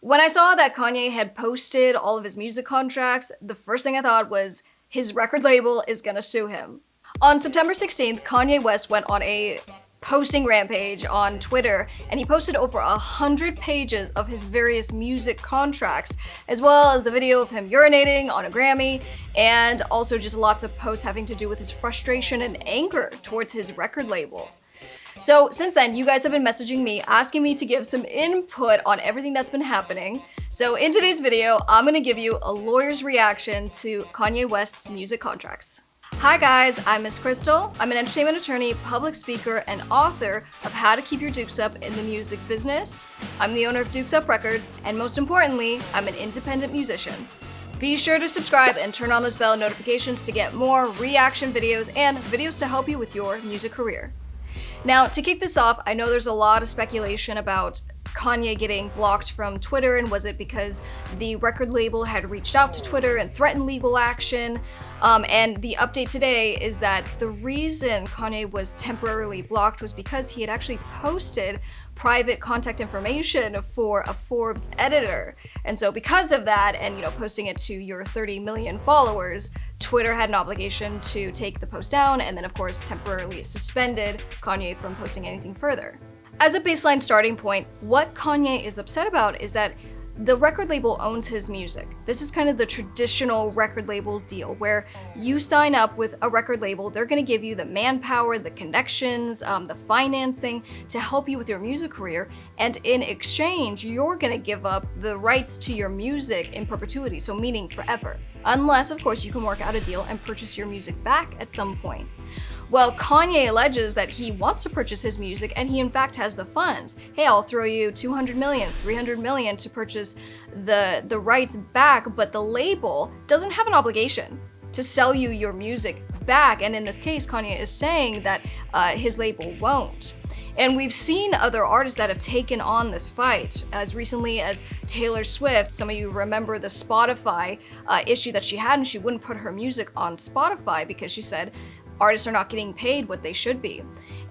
When I saw that Kanye had posted all of his music contracts, the first thing I thought was his record label is gonna sue him. On September 16th, Kanye West went on a posting rampage on Twitter, and he posted over 100 pages of his various music contracts, as well as a video of him urinating on a Grammy, and also just lots of posts having to do with his frustration and anger towards his record label. So since then, you guys have been messaging me, asking me to give some input on everything that's been happening. So in today's video, I'm gonna give you a lawyer's reaction to Kanye West's music contracts. Hi guys, I'm Miss Crystal. I'm an entertainment attorney, public speaker, and author of How to Keep Your Dukes Up in the Music Business. I'm the owner of Dukes Up Records, and most importantly, I'm an independent musician. Be sure to subscribe and turn on those bell notifications to get more reaction videos and videos to help you with your music career. Now, to kick this off, I know there's a lot of speculation about Kanye getting blocked from Twitter, and was it because the record label had reached out to Twitter and threatened legal action? And the update today is that the reason Kanye was temporarily blocked was because he had actually posted private contact information for a Forbes editor. And so because of that, and posting it to your 30 million followers, Twitter had an obligation to take the post down and then of course temporarily suspended Kanye from posting anything further. As a baseline starting point, what Kanye is upset about is that the record label owns his music. This is kind of the traditional record label deal where you sign up with a record label, they're gonna give you the manpower, the connections, the financing to help you with your music career, and in exchange, you're gonna give up the rights to your music in perpetuity, so meaning forever. Unless, of course, you can work out a deal and purchase your music back at some point. Well, Kanye alleges that he wants to purchase his music and he in fact has the funds. Hey, I'll throw you 200 million, 300 million to purchase the rights back, but the label doesn't have an obligation to sell you your music back. And in this case, Kanye is saying that his label won't. And we've seen other artists that have taken on this fight, as recently as Taylor Swift. Some of you remember the Spotify issue that she had, and she wouldn't put her music on Spotify because she said artists are not getting paid what they should be.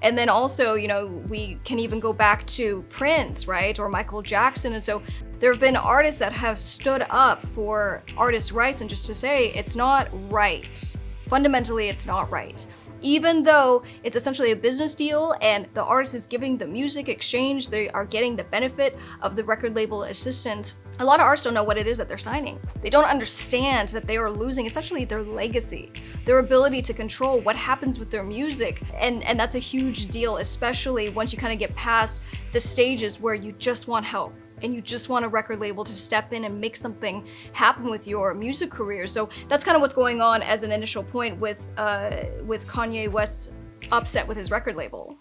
And then also, we can even go back to Prince, right? Or Michael Jackson. And so there have been artists that have stood up for artists' rights and just to say it's not right. Fundamentally, it's not right. Even though it's essentially a business deal and the artist is giving the music exchange, they are getting the benefit of the record label assistance. A lot of artists don't know what it is that they're signing. They don't understand that they are losing essentially their legacy, their ability to control what happens with their music. And that's a huge deal, especially once you kind of get past the stages where you just want help and you just want a record label to step in and make something happen with your music career. So that's kind of what's going on as an initial point with Kanye West's upset with his record label.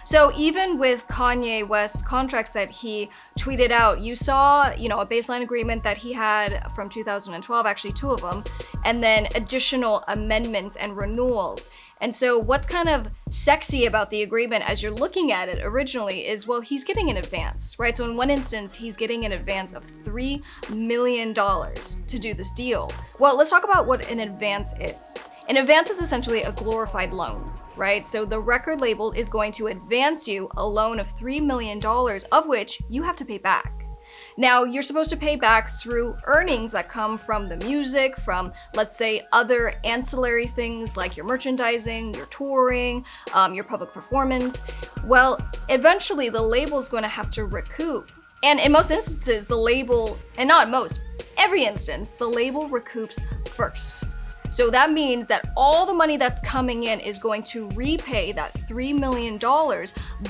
So even with Kanye West's contracts that he tweeted out, you saw, a baseline agreement that he had from 2012, actually 2 of them, and then additional amendments and renewals. And so what's kind of sexy about the agreement as you're looking at it originally is, well, he's getting an advance, right? So in one instance, he's getting an advance of $3 million to do this deal. Well, let's talk about what an advance is. An advance is essentially a glorified loan, right? So the record label is going to advance you a loan of $3 million, of which you have to pay back. Now, you're supposed to pay back through earnings that come from the music, from, let's say, other ancillary things like your merchandising, your touring, your public performance. Well, eventually the label is going to have to recoup. And in most instances, the label, and not most, every instance, the label recoups first. So that means that all the money that's coming in is going to repay that $3 million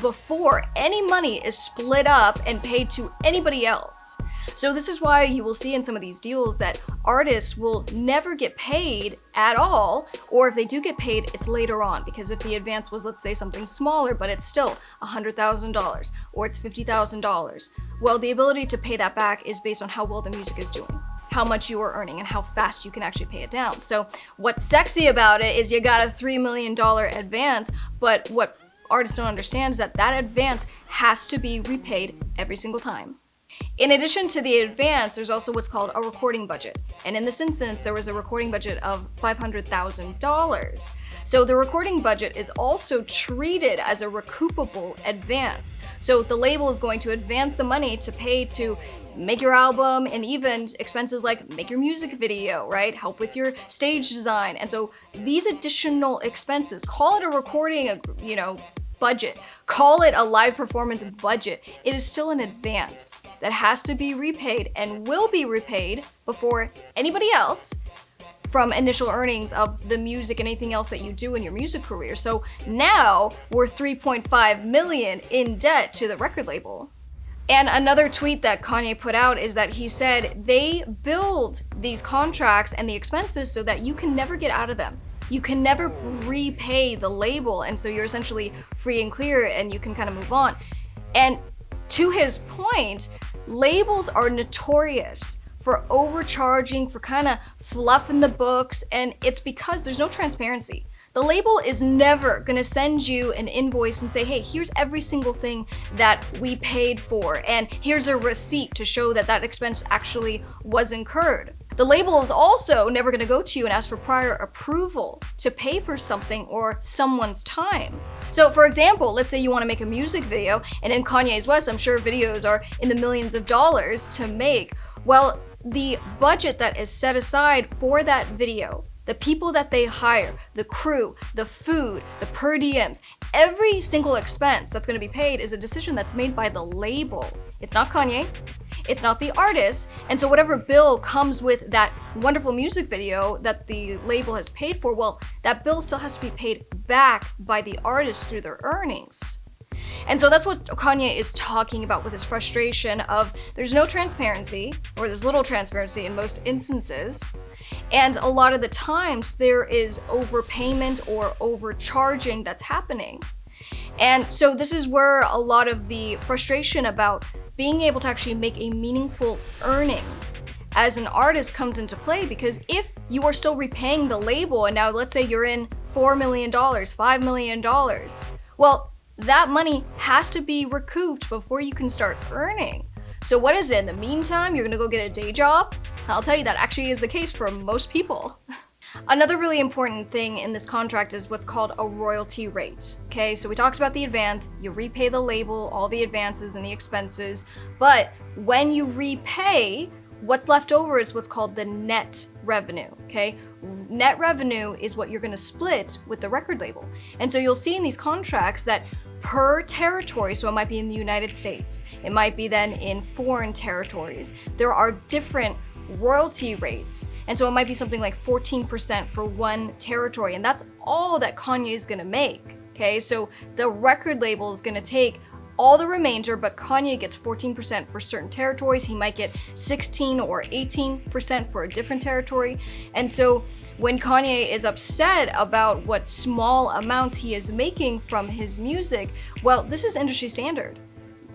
before any money is split up and paid to anybody else. So this is why you will see in some of these deals that artists will never get paid at all, or if they do get paid, it's later on, because if the advance was, let's say, something smaller, but it's still $100,000 or it's $50,000, well, the ability to pay that back is based on how well the music is doing, how much you are earning, and how fast you can actually pay it down. So what's sexy about it is you got a $3 million advance, but what artists don't understand is that that advance has to be repaid every single time. In addition to the advance, there's also what's called a recording budget. And in this instance, there was a recording budget of $500,000. So the recording budget is also treated as a recoupable advance. So the label is going to advance the money to pay to make your album, and even expenses like make your music video, right? Help with your stage design. And so these additional expenses, call it a recording, budget, call it a live performance budget, it is still an advance that has to be repaid and will be repaid before anybody else from initial earnings of the music and anything else that you do in your music career. So now we're 3.5 million in debt to the record label. And another tweet that Kanye put out is that he said they build these contracts and the expenses so that you can never get out of them. You can never repay the label, and so you're essentially free and clear and you can kind of move on. And to his point, labels are notorious for overcharging, for kind of fluffing the books, and it's because there's no transparency. The label is never gonna send you an invoice and say, hey, here's every single thing that we paid for, and here's a receipt to show that that expense actually was incurred. The label is also never gonna go to you and ask for prior approval to pay for something or someone's time. So for example, let's say you wanna make a music video, and in Kanye's West, I'm sure videos are in the millions of dollars to make. Well, the budget that is set aside for that video, the people that they hire, the crew, the food, the per diems, every single expense that's gonna be paid is a decision that's made by the label. It's not Kanye, it's not the artist, and so whatever bill comes with that wonderful music video that the label has paid for, well, that bill still has to be paid back by the artist through their earnings. And so that's what Kanye is talking about with his frustration of there's no transparency, or there's little transparency in most instances. And a lot of the times there is overpayment or overcharging that's happening. And so this is where a lot of the frustration about being able to actually make a meaningful earning as an artist comes into play, because if you are still repaying the label, and now let's say you're in $4 million, $5 million, well, that money has to be recouped before you can start earning. So what is it? In the meantime, you're gonna go get a day job? I'll tell you that actually is the case for most people. Another really important thing in this contract is what's called a royalty rate. Okay, so we talked about the advance, you repay the label, all the advances and the expenses, but when you repay, what's left over is what's called the net revenue, okay? Net revenue is what you're gonna split with the record label. And so you'll see in these contracts that per territory, so it might be in the United States, it might be then in foreign territories, there are different royalty rates. And so it might be something like 14% for one territory, and that's all that Kanye is gonna make, okay? So the record label is gonna take all the remainder, but Kanye gets 14% for certain territories. He might get 16 or 18% for a different territory. And so when Kanye is upset about what small amounts he is making from his music, well, this is industry standard.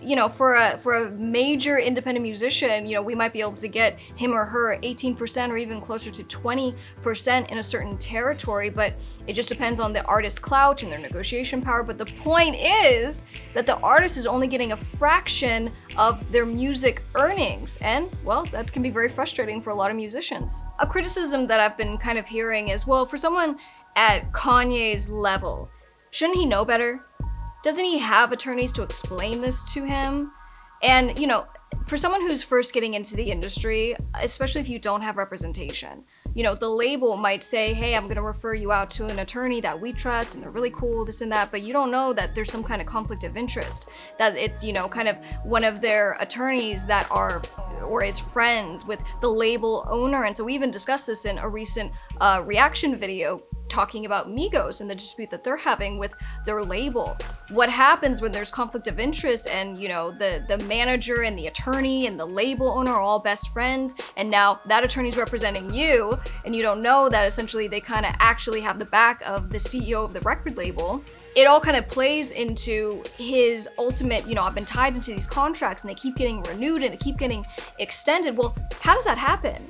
You know, for a major independent musician, you know, we might be able to get him or her 18% or even closer to 20% in a certain territory, but it just depends on the artist's clout and their negotiation power. But the point is that the artist is only getting a fraction of their music earnings, and well, that can be very frustrating for a lot of musicians. A criticism that I've been kind of hearing is, well, for someone at Kanye's level, shouldn't he know better? Doesn't he have attorneys to explain this to him? And, you know, for someone who's first getting into the industry, especially if you don't have representation, you know, the label might say, hey, I'm gonna refer you out to an attorney that we trust and they're really cool, this and that, but you don't know that there's some kind of conflict of interest, that it's, you know, kind of one of their attorneys that are or is friends with the label owner. And so we even discussed this in a recent reaction video talking about Migos and the dispute that they're having with their label. What happens when there's conflict of interest and, you know, the manager and the attorney and the label owner are all best friends, and now that attorney's representing you and you don't know that essentially they kind of actually have the back of the CEO of the record label. It all kind of plays into his ultimate, you know, I've been tied into these contracts and they keep getting renewed and they keep getting extended. Well, how does that happen?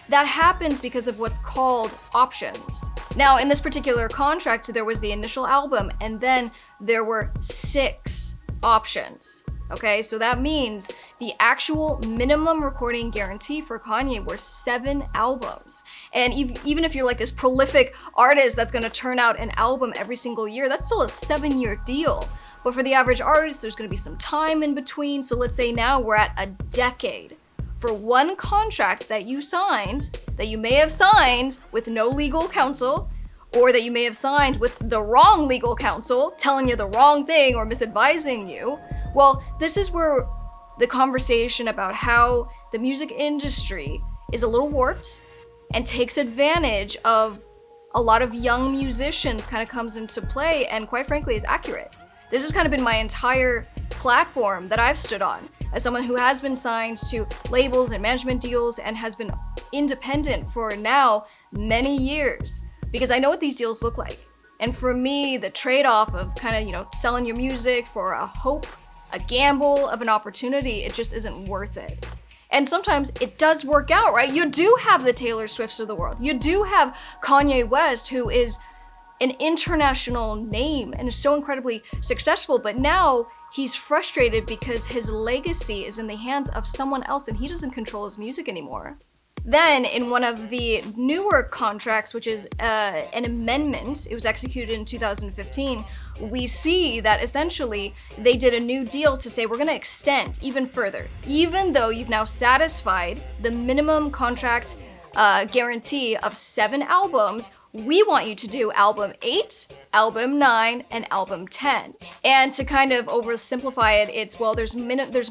That happens because of what's called options. Now, in this particular contract, there was the initial album, and then there were 6 options. okay? So that means the actual minimum recording guarantee for Kanye were 7 albums. And even if you're like this prolific artist that's gonna turn out an album every single year, that's still a 7-year deal. But for the average artist, there's gonna be some time in between. So let's say now we're at a decade for one contract that you signed, that you may have signed with no legal counsel, or that you may have signed with the wrong legal counsel, telling you the wrong thing or misadvising you. Well, this is where the conversation about how the music industry is a little warped and takes advantage of a lot of young musicians kind of comes into play, and quite frankly is accurate. This has kind of been my entire platform that I've stood on as someone who has been signed to labels and management deals and has been independent for now many years, because I know what these deals look like. And for me, the trade-off of kind of, selling your music for a hope, a gamble of an opportunity, it just isn't worth it. And sometimes it does work out, right? You do have the Taylor Swifts of the world. You do have Kanye West, who is an international name and is so incredibly successful, but now he's frustrated because his legacy is in the hands of someone else and he doesn't control his music anymore. Then, in one of the newer contracts, which is an amendment, it was executed in 2015, we see that essentially they did a new deal to say we're gonna extend even further. Even though you've now satisfied the minimum contract guarantee of 7 albums, we want you to do album 8, album 9, and album 10. And to kind of oversimplify it, it's, well, there's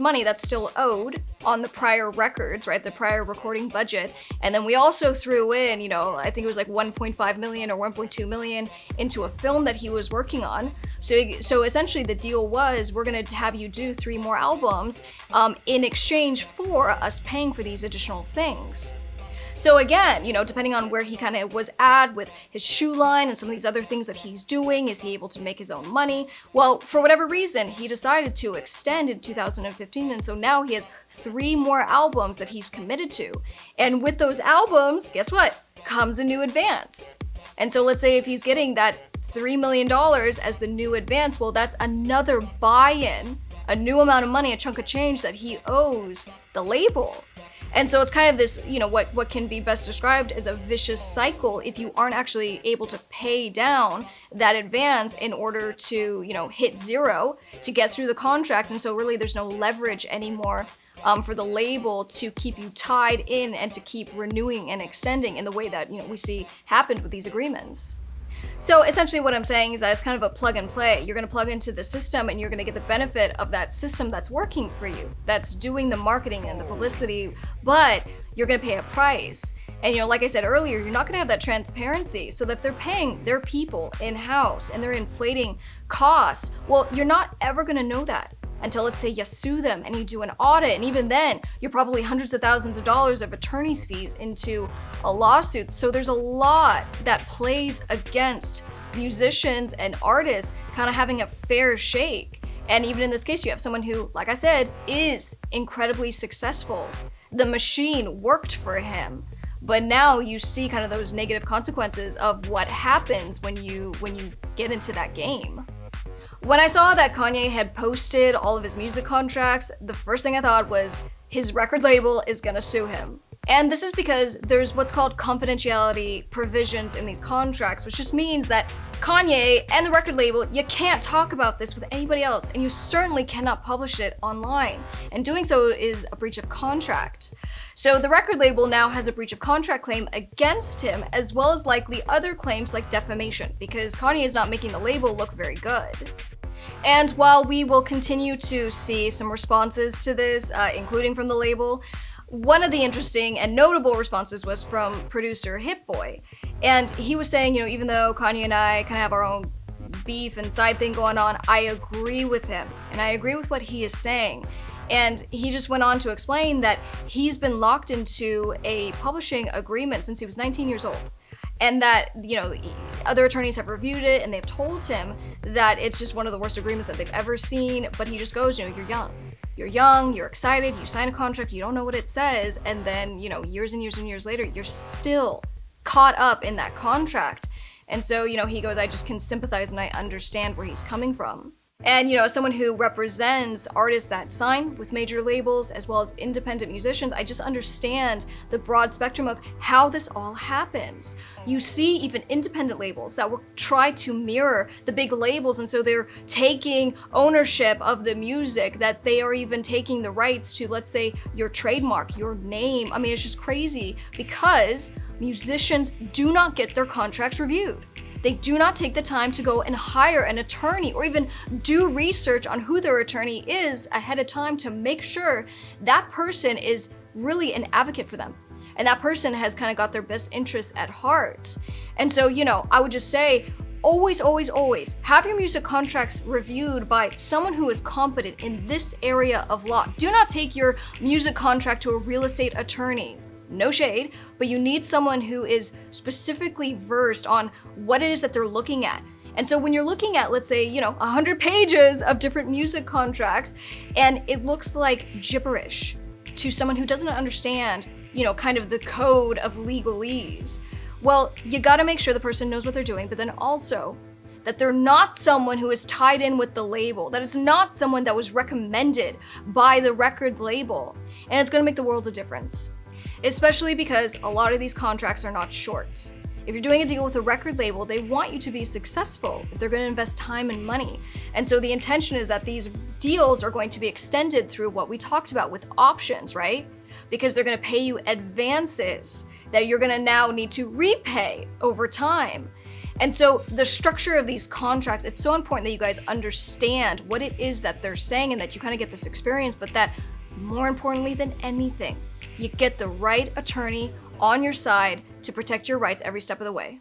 money that's still owed on the prior records, right? The prior recording budget. And then we also threw in, I think it was like 1.5 million or 1.2 million into a film that he was working on. So essentially the deal was, we're gonna have you do 3 more albums in exchange for us paying for these additional things. So again, depending on where he kind of was at with his shoe line and some of these other things that he's doing, is he able to make his own money? Well, for whatever reason, he decided to extend in 2015, and so now he has 3 more albums that he's committed to. And with those albums, guess what? Comes a new advance. And so let's say if he's getting that $3 million as the new advance, well, that's another buy-in, a new amount of money, a chunk of change that he owes the label. And so it's kind of this, what can be best described as a vicious cycle if you aren't actually able to pay down that advance in order to, hit 0 to get through the contract. And so really there's no leverage anymore for the label to keep you tied in and to keep renewing and extending in the way that, we see happened with these agreements. So essentially what I'm saying is that it's kind of a plug and play. You're gonna plug into the system and you're gonna get the benefit of that system that's working for you, that's doing the marketing and the publicity, but you're gonna pay a price. And like I said earlier, you're not gonna have that transparency. So that if they're paying their people in-house and they're inflating costs, well, you're not ever gonna know that until, let's say, you sue them and you do an audit, and even then, you're probably hundreds of thousands of dollars of attorney's fees into a lawsuit. So there's a lot that plays against musicians and artists kind of having a fair shake. And even in this case, you have someone who, like I said, is incredibly successful. The machine worked for him. But now you see kind of those negative consequences of what happens when you get into that game. When I saw that Kanye had posted all of his music contracts, the first thing I thought was his record label is gonna sue him. And this is because there's what's called confidentiality provisions in these contracts, which just means that Kanye and the record label, you can't talk about this with anybody else, and you certainly cannot publish it online. And doing so is a breach of contract. So the record label now has a breach of contract claim against him, as well as likely other claims like defamation, because Kanye is not making the label look very good. And while we will continue to see some responses to this, including from the label, one of the interesting and notable responses was from producer Hit Boy. And he was saying, even though Kanye and I kind of have our own beef and side thing going on, I agree with him. And I agree with what he is saying. And he just went on to explain that he's been locked into a publishing agreement since he was 19 years old. And that, other attorneys have reviewed it and they've told him that it's just one of the worst agreements that they've ever seen. But he just goes, you're young. You're young, you're excited, you sign a contract, you don't know what it says, and then, years and years and years later, you're still caught up in that contract. And so, he goes, I just can sympathize and I understand where he's coming from. And, as someone who represents artists that sign with major labels as well as independent musicians, I just understand the broad spectrum of how this all happens. You see even independent labels that will try to mirror the big labels, and so they're taking ownership of the music, that they are even taking the rights to, let's say, your trademark, your name. I mean, it's just crazy because musicians do not get their contracts reviewed. They do not take the time to go and hire an attorney or even do research on who their attorney is ahead of time to make sure that person is really an advocate for them. And that person has kind of got their best interests at heart. And so, I would just say, always, always, always have your music contracts reviewed by someone who is competent in this area of law. Do not take your music contract to a real estate attorney. No shade, but you need someone who is specifically versed on what it is that they're looking at. And so when you're looking at, let's say, 100 pages of different music contracts, and it looks like gibberish to someone who doesn't understand, kind of the code of legalese, well, you gotta make sure the person knows what they're doing, but then also that they're not someone who is tied in with the label, that it's not someone that was recommended by the record label. And it's gonna make the world a difference. Especially because a lot of these contracts are not short. If you're doing a deal with a record label, they want you to be successful if they're going to invest time and money. And so the intention is that these deals are going to be extended through what we talked about with options, right? Because they're going to pay you advances that you're going to now need to repay over time. And so the structure of these contracts, it's so important that you guys understand what it is that they're saying and that you kind of get this experience, but that more importantly than anything, you get the right attorney on your side to protect your rights every step of the way.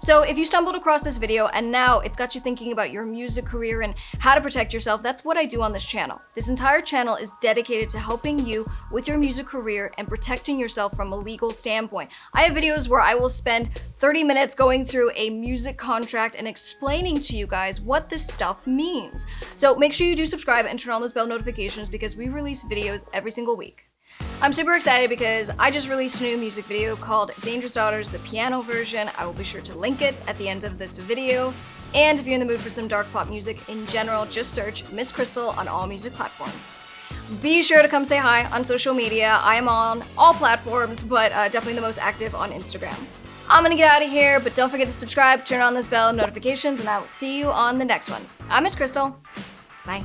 So if you stumbled across this video and now it's got you thinking about your music career and how to protect yourself, that's what I do on this channel. This entire channel is dedicated to helping you with your music career and protecting yourself from a legal standpoint. I have videos where I will spend 30 minutes going through a music contract and explaining to you guys what this stuff means. So make sure you do subscribe and turn on those bell notifications because we release videos every single week. I'm super excited because I just released a new music video called Dangerous Daughters, the piano version. I will be sure to link it at the end of this video. And if you're in the mood for some dark pop music in general, just search Miss Crystal on all music platforms. Be sure to come say hi on social media. I am on all platforms, but definitely the most active on Instagram. I'm gonna get out of here, but don't forget to subscribe, turn on those bell notifications, and I will see you on the next one. I'm Miss Crystal. Bye.